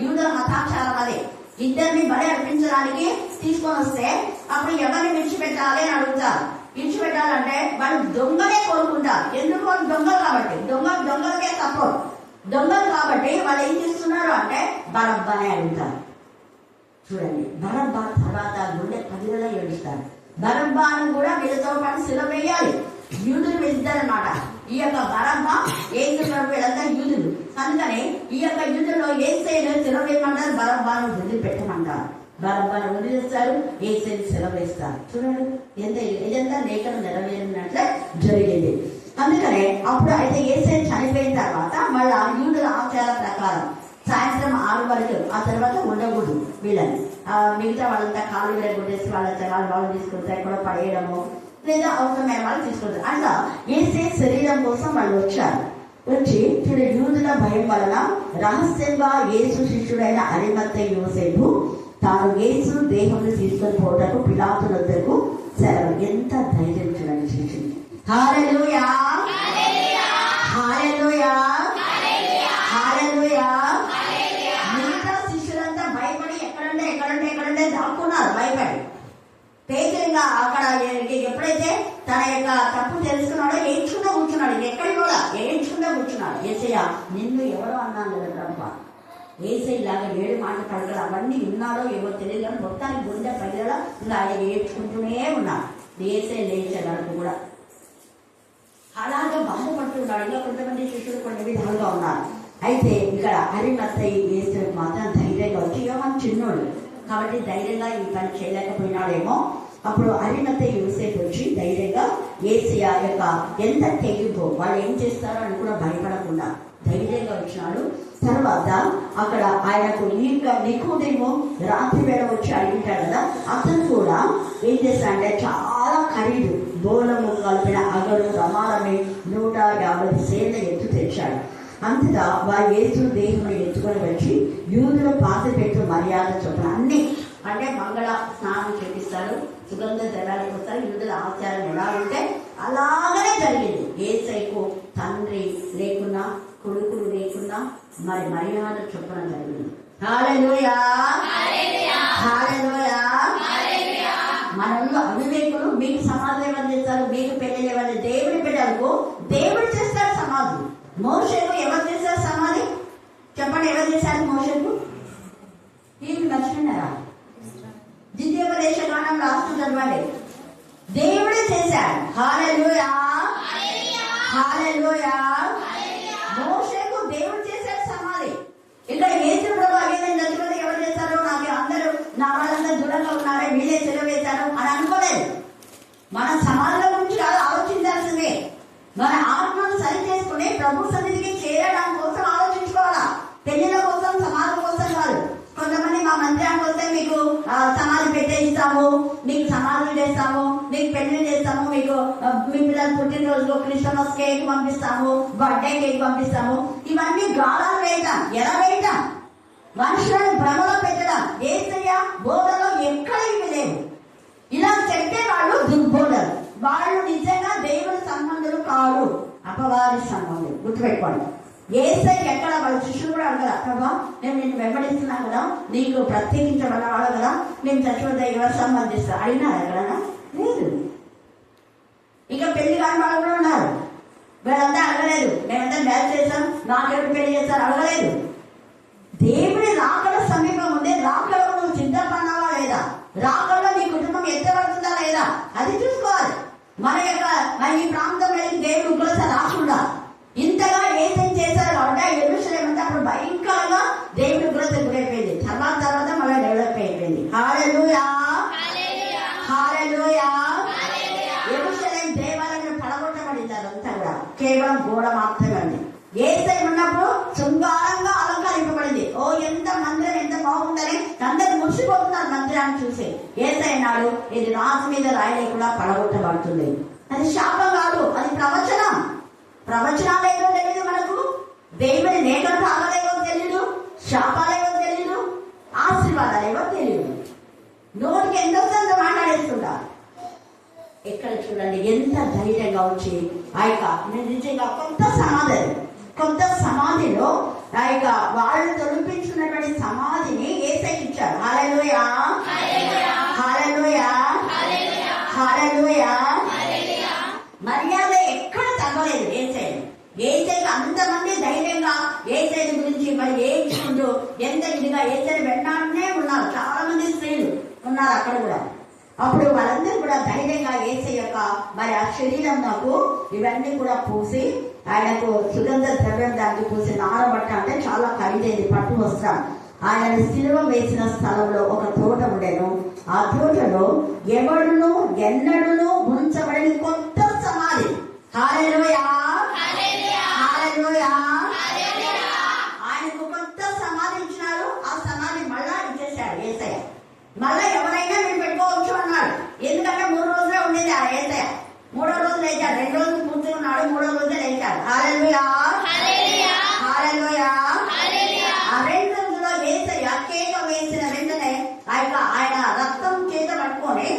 యూదుల మతాచారం అదే. ఇద్దరిని బలి అర్పించడానికి తీసుకొని వస్తే అప్పుడు ఎవరిని విడిచిపెట్టాలి అని అడుగుతారు. విడిచిపెట్టాలంటే వాళ్ళు దొంగనే కోరుకుంటారు. ఎందుకు? వాళ్ళు దొంగలు కాబట్టి. దొంగలకే సపోర్ట్. దొంగలు కాబట్టి వాళ్ళు ఏం చేస్తున్నారు అంటే బరబ్బానే అడుగుతారు. చూడండి, బరబ్బా తర్వాత గుండె పదివేల ఏడుస్తారు. బరబ్బాను కూడా వీళ్ళతో పాటు శిలువ వేయాలి. యూదులు వెళ్తారనమాట. ఈ యొక్క బరబ్బా యేసు ప్రభు వీళ్ళంతా యూదులు. అందుకని ఈ యొక్క యూదుల్లో యేసయ్యను శిలువ వేయమంటారు, బరబ్బాను వదిలిపెట్టమంటారు. బరబ్బాను వదిలేస్తారు, యేసయ్యను శిలువ వేస్తారు. చూడండి ఇదంతా లేఖనం నెరవేరినట్లే జరిగింది. అందుకనే అప్పుడు అయితే యేసయ్య చనిపోయిన తర్వాత మళ్ళా యూదుల ఆచార ప్రకారం సాయంత్రం 6 వరకు, ఆ తర్వాత ఉండకూడదు వీళ్ళని. మిగతా వాళ్ళంతా కాళ్ళు విరగొట్టేసి వాళ్ళు తీసుకుంటారు, ఎక్కడో పడేయడము లేదా అవసరమైన వాళ్ళు తీసుకుంటారు. అట్లా యేసయ్య శరీరం కోసం వాళ్ళు వచ్చి చూడు, యూదుల భయం వలన రహస్యంగా యేసు శిష్యుడైన అరిమత్తయి యోసేపు తాను యేసు దేహంలో తీసుకొని పోవటకు పిలాతు వద్దకు సెలవు. ఎంత ధైర్యం చూడండి శిష్యుడు. హల్లెలూయా, హల్లెలూయా, హల్లెలూయా. మిగతా శిష్యులంతా భయపడి ఎక్కడంటే దాక్కున్నారు. భయపడి పేదరిగా అక్కడ ఎప్పుడైతే తన యొక్క తప్పు తెలుసుకున్నాడో ఏడ్చుకుంటూ కూర్చున్నాడు. ఎక్కడికి కూడా ఏడ్చుకుంటూ కూర్చున్నాడు. యేసయ్య నిన్ను ఎవరో అన్నాను కదా బ్రహ్మ. యేసయ్య లాగా 7 మాటలు పడగలు అవన్నీ ఉన్నాడో ఏమో తెలియదు కానీ మొత్తానికి గుండె పగిలేలా ఇంకా ఆయన ఏడ్చుకుంటూనే ఉన్నాడు. యేసయ్య లేచాడు కూడా అలాగే బాధపడుతున్నాడు. ఇంకా కొంతమంది శిష్యులు కొన్ని విధాలుగా ఉన్నారు. అయితే ఇక్కడ అరిమత్తయి యేసు మాత్రం ధైర్యంగా వచ్చి యోహాను చిన్నోడు కాబట్టి ధైర్యంగా ఈ పని చేయలేకపోయినాడేమో. అప్పుడు అరిమతై యోసేపు వచ్చి ధైర్యంగా యేసయ్య యొక్క ఎంత తెగింపు, వాళ్ళు ఏం చేస్తారో అని కూడా భయపడకుండా ధైర్యంగా వచ్చినాడు. తర్వాత అక్కడ ఆయనకు నికోదేమో రాత్రి వేళ వచ్చి అడిగింటాడు కదా, అతను కూడా ఏం చేశాడంటే చాలా ఖరీదు బోలము కలిపిన అగరు రమాలమే 150 సేర్ల ఎత్తు తెచ్చాడు. అంతటా వారు యేసు దేహమును ఎత్తుకొని వచ్చి యూదుల పాత పెట్టు మర్యాద చొప్పున అన్ని అంటే మంగళ స్నానం చేపిస్తారు, సుగంధ ద్రవ్యాలకు వస్తారు, యూదుల ఆచారం ఎలా ఉంటే అలాగనే జరిగింది. యేసయ్యకు తండ్రి లేకున్నా కొడుకులు లేకున్నా మరి మర్యాద చొప్పున జరిగింది. హల్లెలూయా హల్లెలూయా. మనలో అవివేకులు మీకు సమాధులు ఎవరు చేస్తారు, మీకు పెళ్లి ఎవరు, దేవుడి బిడ్డలకు దేవుడు చేస్తాడు సమాధి. మోషేకు ఎవరు చేశారు సమాధి చెప్పండి, ఎవరు చేశారు మోషేకు? ఏమి మర్చిపోయినారా? ద్వితీయోపదేశ కాండం రాస్తూ చదవండి, దేవుడే చేశాడు. హల్లెలూయా హల్లెలూయా. మోషేకు దేవుడు చేశాడు సమాధి. ఇక్కడ యేసు ప్రభు అయ్యేదని చచ్చిపోతే ఎవరు చేశారు, నాకు అందరూ నా వాళ్ళందరూ దూరంగా ఉన్నారే వీళ్ళే సెలవు వేశారు అని అనుకోలేదు. మన సమాధుల గురించి కాదు ఆలోచించాల్సిందే. మన ఆత్మను సరి చేసుకుని ప్రభు సన్నిధికి చేరడం కోసం ఆలోచించుకోవాలా. పెళ్లిల కోసం సమాధి కోసం కాదు. కొంతమంది మా మందిరానికి వస్తే మీకు సమాధి పెట్టేస్తాము, మీకు సమాధులు చేస్తాము, మీకు పెళ్లి చేస్తాము, మీకు మీ పిల్లలు పుట్టినరోజు క్రిస్మస్ కేక్ పంపిస్తాము, బర్త్డే కేక్ పంపిస్తాము. ఇవన్నీ గాలాలు వేయటం, ఎలా వేయటం, మనుషులను భ్రమలో పెట్టడం. యేసయ్య బోధలో ఎక్కడ ఇవి లేవు. ఇలా చెప్పే వాళ్ళు దుర్బోధలు, వాళ్ళు నిజంగా దేవుని సంబంధులు కాదు, అపవాది సంబంధులు. గుర్తుపెట్టుకోండి. యేసయ్య ఎక్కడ వాళ్ళ శిష్యులు కూడా అడగల, ప్రభా నేను నిన్ను వెంబడిస్తున్నాను కదా, నీకు ప్రత్యేకించబడ్డవాడు కదా, నేను చచ్చిపోతే ఎవరు సంబంధిస్తా అడిగినారు ఎక్కడన్నా? లేదు. ఇక పెళ్లి కాని వాళ్ళు కూడా ఉన్నారు, వీళ్ళంతా అడగలేదు. మేమంతా మ్యారేజ్ చేస్తాం, నాకెవరు పెళ్లి చేస్తారు అడగలేదు. దేవుడి రాకడ సమీపం ఉంది, రాకడలో నువ్వు సిద్ధపడినావా లేదా, రాకడలో నీ కుటుంబం ఎత్తబడుతుందా లేదా అది చూసుకోవాలి. మన యొక్క ఈ ప్రాంతంలో దేవుడు ఉగ్రత రాకుండా ఇంతగా ఏం చేశారు కాబట్టి యెరూషలేము అంటే అప్పుడు భయంకరంగా దేవుడి ఉగ్రత గురైపోయింది. తర్వాత మళ్ళీ డెవలప్ అయిపోయింది. హల్లెలూయా హల్లెలూయా. యెరూషలేము దేవాలయం పడగొట్టబడింది, అదంతా కూడా కేవలం గోడ మాత్రమే ఉంది. యేసయ్య ఉన్నప్పుడు శృంగారంగా అలంకరింపబడింది. ఓ ఎంత మందిరం ఎంత బాగుందని అందరు మురిసిపోతున్నారు మందిరాన్ని చూసి. యేసయ్య అన్నాడు, ఇది రాజు మీద రాయలే కూడా పడగొట్టబడుతుంది. అది శాపం కాదు, అది ప్రవచనం. ప్రవచనాలేవో తెలియదు మనకు, దేవుడి లేఖలు ఆగలేవో తెలియదు, శాపాలేవో తెలియదు, ఆశీర్వాదాలేవో తెలియదు. నోటికి ఎంతో సంత మాట్లాడేస్తుంటారు. ఎక్కడ చూడండి ఎంత ధైర్యంగా వచ్చి ఆ యొక్క నిజంగా కొత్త సమాధిలో ఆ యొక్క వాళ్ళు తొలిపించుకున్నటువంటి సమాధిని యేసయ్యకి ఇచ్చారు. హల్లెలూయా హల్లెలూయా హల్లెలూయా. మర్యాద ఎక్కడ తగ్గలేదు. యేసయ్యకి అంతమంది ధైర్యంగా యేసయ్య గురించి మరి ఏడ్చుకుంటూ ఎంత ఇదిగా యేసయ్య వెంటనే ఉన్నారు. చాలా మంది స్త్రీలు ఉన్నారు అక్కడ కూడా. అప్పుడు వాళ్ళందరూ కూడా ధైర్యంగా యేసయ్య యొక్క మరి ఆ శరీరం నాకు ఇవన్నీ కూడా పూసి ఆయనకు సుగంధ ద్రవ్యం దానికి పూసి నారబట్ట అంటే చాలా ఖరీదైంది పట్టు వస్త్రం. ఆయన శిలువ వేసిన స్థలంలో ఒక తోట ఉండేను. ఆ తోటలో ఎవడును ఎన్నడూను ఉంచబడిన కొత్త సమాధి. హల్లెలూయా హల్లెలూయా. ఆయనకు కొత్త సమాధి ఇచ్చినారు. ఆ సమాధి మళ్ళా ఇచ్చేసాడు యేసయ్య. మళ్ళా ఎవరైనా మీరు పెట్టుకోవచ్చు అన్నాడు. ఎందుకంటే 3 రోజులే ఉండేది ఆ యేసయ్య. 3వ రోజు లేచాడు, 2 రోజులు పూర్తిగా ఉన్నాడు, 3వ రోజే లేచాడు. హల్లెలూయా హల్లెలూయా. ఆ 2 రోజుల్లో యేసయ్య కేక వేసిన వెంటనే ఆయన రక్తం చేత పట్టుకొని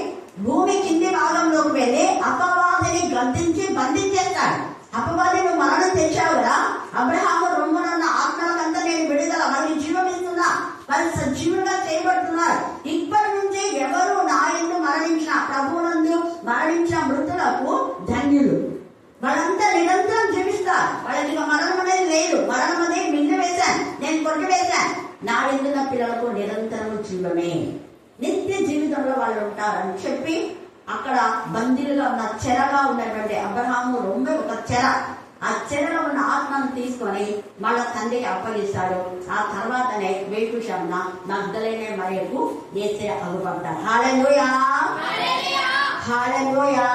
భూమి కింది భాగంలోకి వెళ్ళి అపవాదిని గద్దించి బంధించేస్తాడు. అపవాది నువ్వు మరణం తెచ్చావు కదా, అబ్రహాము రొమ్మునున్న ఆత్మలకంతా నేను విడుదల, వారికి జీవం ఇస్తున్నా, వారి సజీవులుగా చేయబడుతున్నారు. ఇప్పటి నుంచి ఎవరు నా యందు మరణించిన ప్రభువునందు మరణించిన మృతులకు ధన్యులు. వాళ్ళంతా నిరంతరం జీవిస్తారు. వాళ్ళకి మరణం అనేది లేదు. మరణం అనేది మిల్లు వేశాను, నేను కొట్టు వేశాను. నా యందున్న పిల్లలకు నిరంతరం జీవమే, నిత్య జీవితంలో వాళ్ళు ఉంటారని చెప్పి అక్కడ బందీలుగా ఉన్న చెరగా ఉన్నటువంటి అబ్రహాము రొమ్మె ఒక చెర, ఆ చెరలో ఉన్న ఆత్మను తీసుకొని మళ్ళా తండ్రికి అప్పగిస్తాడు. ఆ తర్వాతనే వేకుషంన మగ్దలేనే మరియకు యేసయ్య అగుపడతాడు. హల్లెలూయా, హల్లెలూయా.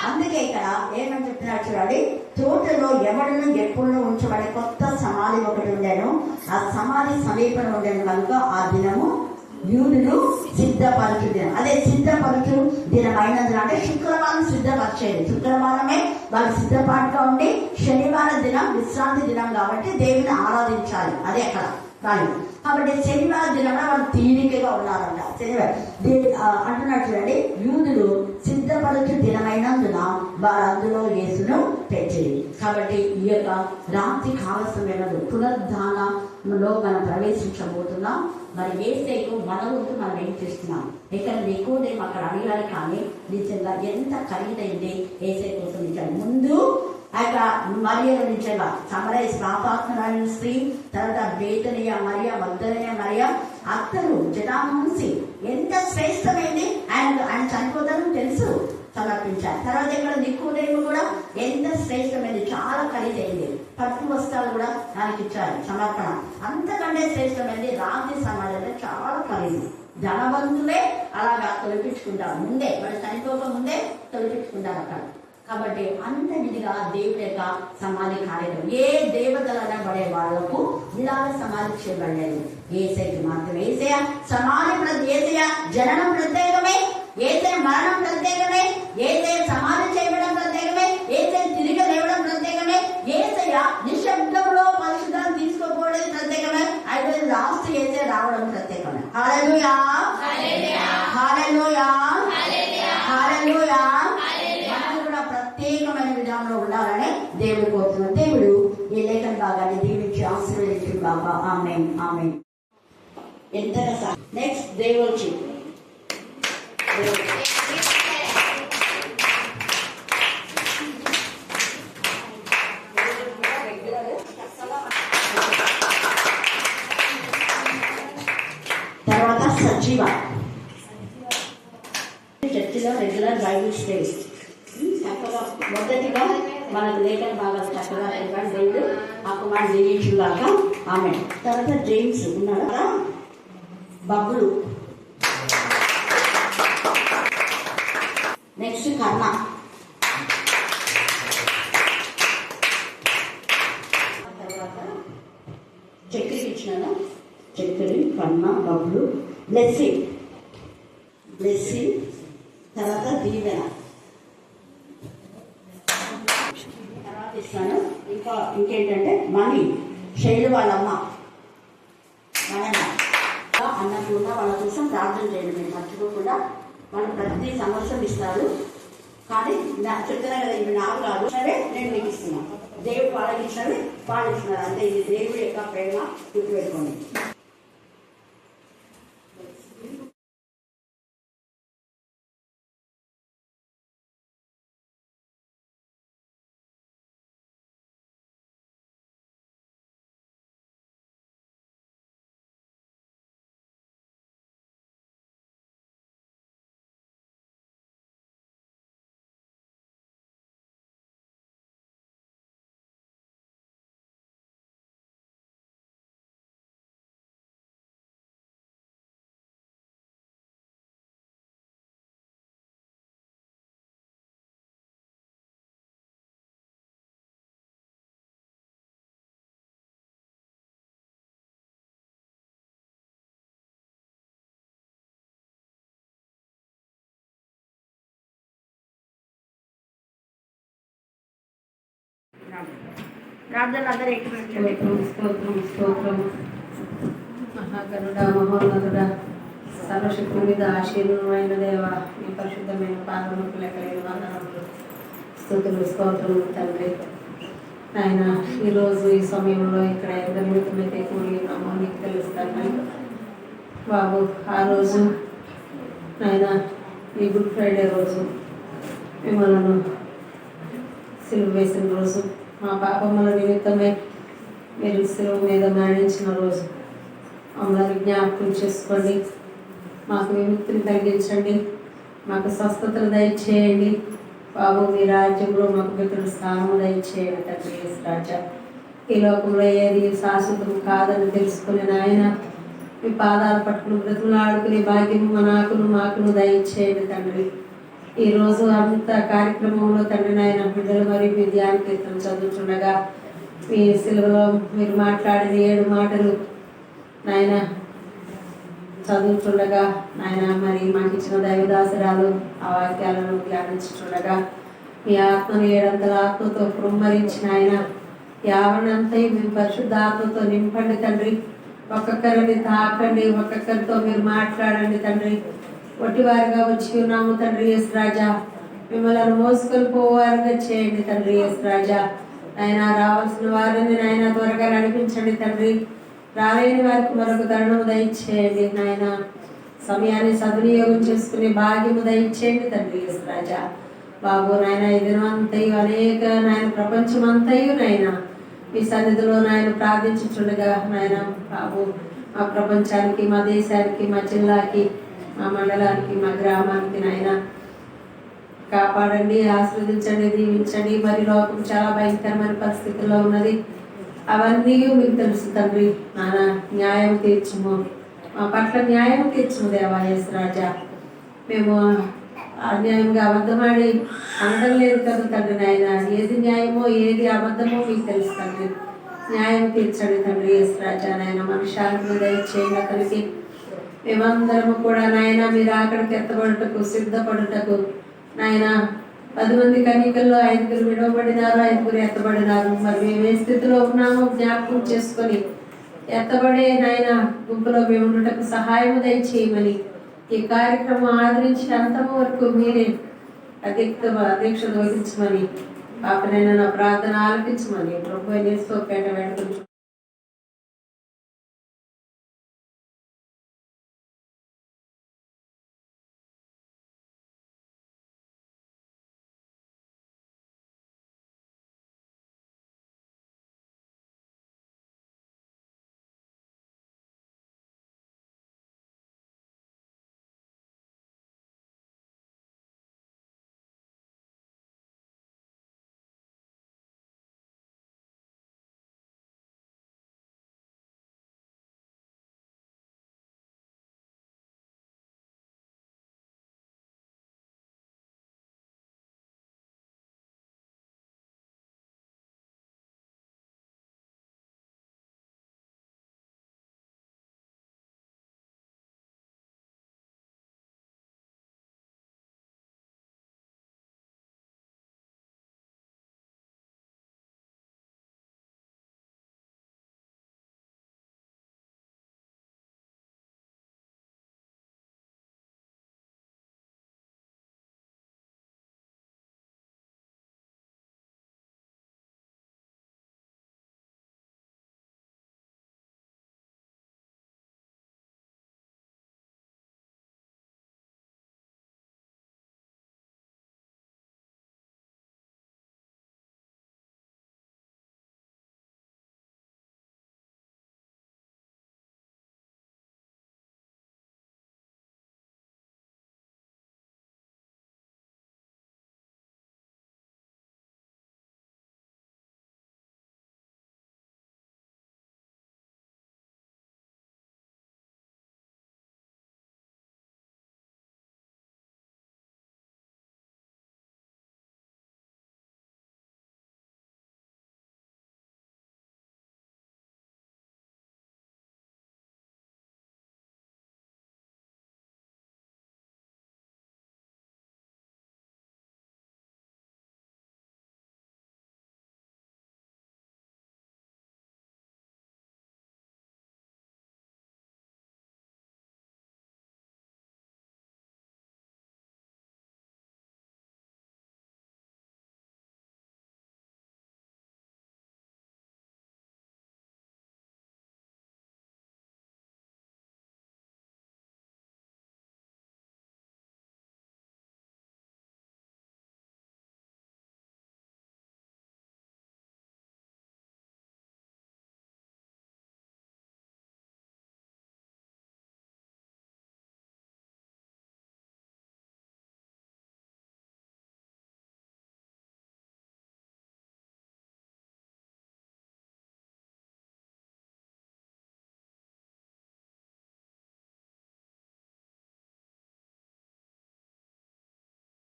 అందుకే ఇక్కడ ఏమని చెప్తున్నాడు చూడండి, తోటలో ఎవడను ఎప్పుడు ఉంచబడే కొత్త సమాధి ఒకటి ఉండేను, ఆ సమాధి సమీపంలో ఉండేను కనుక ఆ దినము యూదులు సిద్ధపరచు దినం. అదే సిద్ధపరచు దినం అయినందున అంటే శుక్రవారం సిద్ధపరిచేది. శుక్రవారమే వాళ్ళు సిద్ధపాటుగా ఉండి శనివారం దినం విశ్రాంతి దినం కాబట్టి దేవుని ఆరాధించాలి. అదే అక్కడ కానీ కాబట్టి శనివారం దినంలో వాళ్ళు తీరికగా ఉన్నారంట. శనివారం అంటున్నాడు చూడండి, యూదులు సిద్ధపరచు దినమైనందున వారు అందులో యేసును పెట్టేది. కాబట్టి ఈ యొక్క రాత్రి కాలసమయంలో పునరుద్ధానంలో మనం ప్రవేశించబోతున్నాం. మరి యేసయ్యకు మన వంతు మనం ఏం చేస్తున్నాం? ఇక్కడ నికోదేము అక్కడ అడిగారు, కానీ నిజంగా ఎంత ఖరీదైంది యేసయ్య కోసం నిజంగా. ముందు అక్కడ మరియను నిజంగా సమరయ పాపాత్మరాయణ స్త్రీ, తర్వాత బేతనీయ మరియ, మగ్దలేయ మరియ, అత్తరు జటామహంసి ఎంత శ్రేష్టమైంది. ఆయన చనిపోతారని తెలుసు, సమర్పించారు. తర్వాత ఇక్కడ నికోదేము కూడా ఎంత శ్రేష్టమైంది, చాలా ఖరీదైంది. పట్టు వస్త్రాలు కూడా దానికి ఇచ్చారు సమర్పణ. అంతకంటే శ్రేష్టమైంది రాత్రి సమాజంలో చాలా ఖరీదు. ధనవంతులే అలాగా తొలగించుకుంటారు, ముందే వాళ్ళు చనిపోక ముందే తొలగించుకుంటారు అక్కడ. కాబట్టి అంత విధిగా దేవుడి యొక్క సమాధి కార్యక్రమం ఏ దేవతలైనా పడే వాళ్లకు ఇలాగ సమాధి చేయబడలేదు. యేసయ్యకి మాత్రమే. యేసయ్య సమాధి యేసయ్య జననం ప్రత్యేకమే, యేసయ్య మరణం ప్రత్యేకమే, యేసయ్య సమాధి చేయడం ప్రత్యేకమే, యేసయ్య తిరిగి లేవడం ప్రత్యేకమే, యేసయ్య నిశ్శబ్దంలో పరిశుద్ధాన్ని తీసుకోకపోవడం ప్రత్యేకమే, అయితే లాస్ట్ యేసయ్య రావడం ప్రత్యేకమే. హల్లెలూయా, హల్లెలూయా, హల్లెలూయా. ప్రత్యేకమైన విధానంలో ఉండాలని దేవుడు కోరుతున్నాడు. దేవుడు ఈ లేఖన భాగాన్ని దీవించి ఆశీర్వదించిన బాబా. ఆమేన్, ఆమేన్. ఎంతగా నెక్స్ట్ దేవుడు తర్వాత సజీవ చర్చిలో రెగ్యులర్ బైబిల్ స్టడీ చక్కగా మొదటిగా మనకు లేఖన భాగాలు చక్కగా ఇవ్వండి. దేవుడు ఆ కుమారుడు దీవించుగాక. ఆమె తర్వాత జేమ్స్ ఉన్నాడు, బబ్బులు, నెక్స్ట్ కర్ణ, తర్వాత చక్కెర ఇచ్చినాను, చక్కెర, కర్ణ, బబ్బులు, బ్లెస్సింగ్, తర్వాత దీవెన ఇస్తాను. ఇంకేంటంటే మనీ, శైలు వాళ్ళమ్మ, అన్నపూర్ణ వాళ్ళ కోసం ప్రార్థన చేయండి. మీరు మర్చిపోకుండా. వాళ్ళు ప్రతి సంవత్సరం ఇస్తారు, కానీ చెప్తున్నా కదా ఇవి నాకు కాదు, సరే నేను మీకు ఇస్తున్నాను. దేవుడు వాళ్ళకి ఇచ్చినవి వాళ్ళు ఇస్తున్నారు, అంటే ఇది దేవుడి యొక్క ప్రేమ. గుర్తుపెట్టుకోండి. మహాగరుడ, మహోన్నతుడ, సర్వశక్తి మీద ఆశీర్వమైన దేవ, మీ పరిశుద్ధమైన పాదములకు లెక్కలేని వందనములు, స్తుతులు, స్తోత్రములు తండ్రి. ఆయన ఈరోజు ఈ సమయంలో ఇక్కడ ఎంత నిమిత్తమైతే కూడి ఉన్నామో నీకు తెలుస్తాను బాబు. ఆ రోజు ఆయన ఈ గుడ్ ఫ్రైడే రోజు మిమ్మల్ని సిలువ వేసిన రోజు, మా పాపముల నిమిత్తమే మీరు సిలువ మీద మరణించిన రోజు మమ్మల్ని జ్ఞాపకం చేసుకోండి. మాకు విముక్తిని కలిగించండి, మాకు స్వస్థతలు దయచేయండి. బాబు మీ రాజ్యంలో మాకు మిత్రుడు స్థానం దయచేయండి తండ్రి యేసు రాజా. ఈ లోకంలో ఏది శాశ్వతం కాదని తెలుసుకుని నాయన మీ పాదాలు పట్టుకుని బ్రతులాడుకునే భాగ్యము మాకును దయచేయండి తండ్రి. ఈరోజు అంత కార్యక్రమంలో తండ్రి నాయన బిడ్డలు మరియు మీ ధ్యాన కీర్తన చదువుతుండగా మీ సిలువలో మీరు మాట్లాడిన 7 మాటలు నాయన చదువుతుండగా నాయన మరి మాకు ఇచ్చిన దైవదాసరాలు ఆ వాక్యాలను ధ్యానించుతుండగా మీ ఆత్మను 7 అంతల ఆత్మతో కృమ్మరించిన ఆయన యావనంతయు మీ పరిశుద్ధ ఆత్మతో నింపండి తండ్రి. ఒక్కొక్కరిని తాకండి, ఒక్కొక్కరితో మీరు మాట్లాడండి తండ్రి. ఒట్టివారిగా వచ్చి ఉన్నాము తండ్రి యేసు రాజా, మిమ్మల్ని మోసుకొని పోవారుగా చేయండి తండ్రి యేసు రాజా. ఆయన రావాల్సిన వారిని నాయన త్వరగా నడిపించండి తండ్రి. రాలేని వారికి మరొక తరుణము దయచేయండి నాయన. సమయాన్ని సద్వినియోగం చేసుకునే భాగ్యము దయచేయండి తండ్రి యేసు రాజా. బాబు నాయన ఈ దినమంతయు అనేక నాయన ప్రపంచమంతయు నాయన మీ సన్నిధిలో నాయన ప్రార్థించుచుండగా నాయన బాబు మా ప్రపంచానికి, మా దేశానికి, మా జిల్లాకి, మా మండలానికి, మా గ్రామానికి నాయన కాపాడండి, ఆశీర్వదించండి, దీవించండి. మరి లోకం చాలా భయంకరమైన పరిస్థితుల్లో ఉన్నది. అవన్నీ మీకు తెలుసు తండ్రి. నాన్న న్యాయం తీర్చుము, మా పట్ల న్యాయం తీర్చుము దేవా యేసు రాజా. మేము అన్యాయంగా అబద్ధమాడి అనడం లేదు కదా తండ్రి నాయన. ఏది న్యాయమో ఏది అబద్ధమో మీకు తెలుసు తండ్రి. న్యాయం తీర్చండి తండ్రి యేసు రాజా. నాయన మనుషాలను దయచేయండి అతనికి. మేమందరము కూడా నాయన మీరు అక్కడికి ఎత్తబడుటకు సిద్ధపడుటకు నాయన 10 మంది కన్యకల్లో 5 విడవబడినారు, 5 ఎత్తబడినారు. మరి మేము ఏ స్థితిలో ఉన్నామో జ్ఞాపకం చేసుకొని ఎత్తబడే నాయన గుంపులో మేము ఉండటకు సహాయం దయచేయమని ఈ కార్యక్రమం ఆదరించి అంతము వరకు మీరే అధ్యక్షత వహించమని పాపనైనా నా ప్రార్థన ఆలకించమని ప్రభు యేసు పేట వేడుకుంటున్నాను.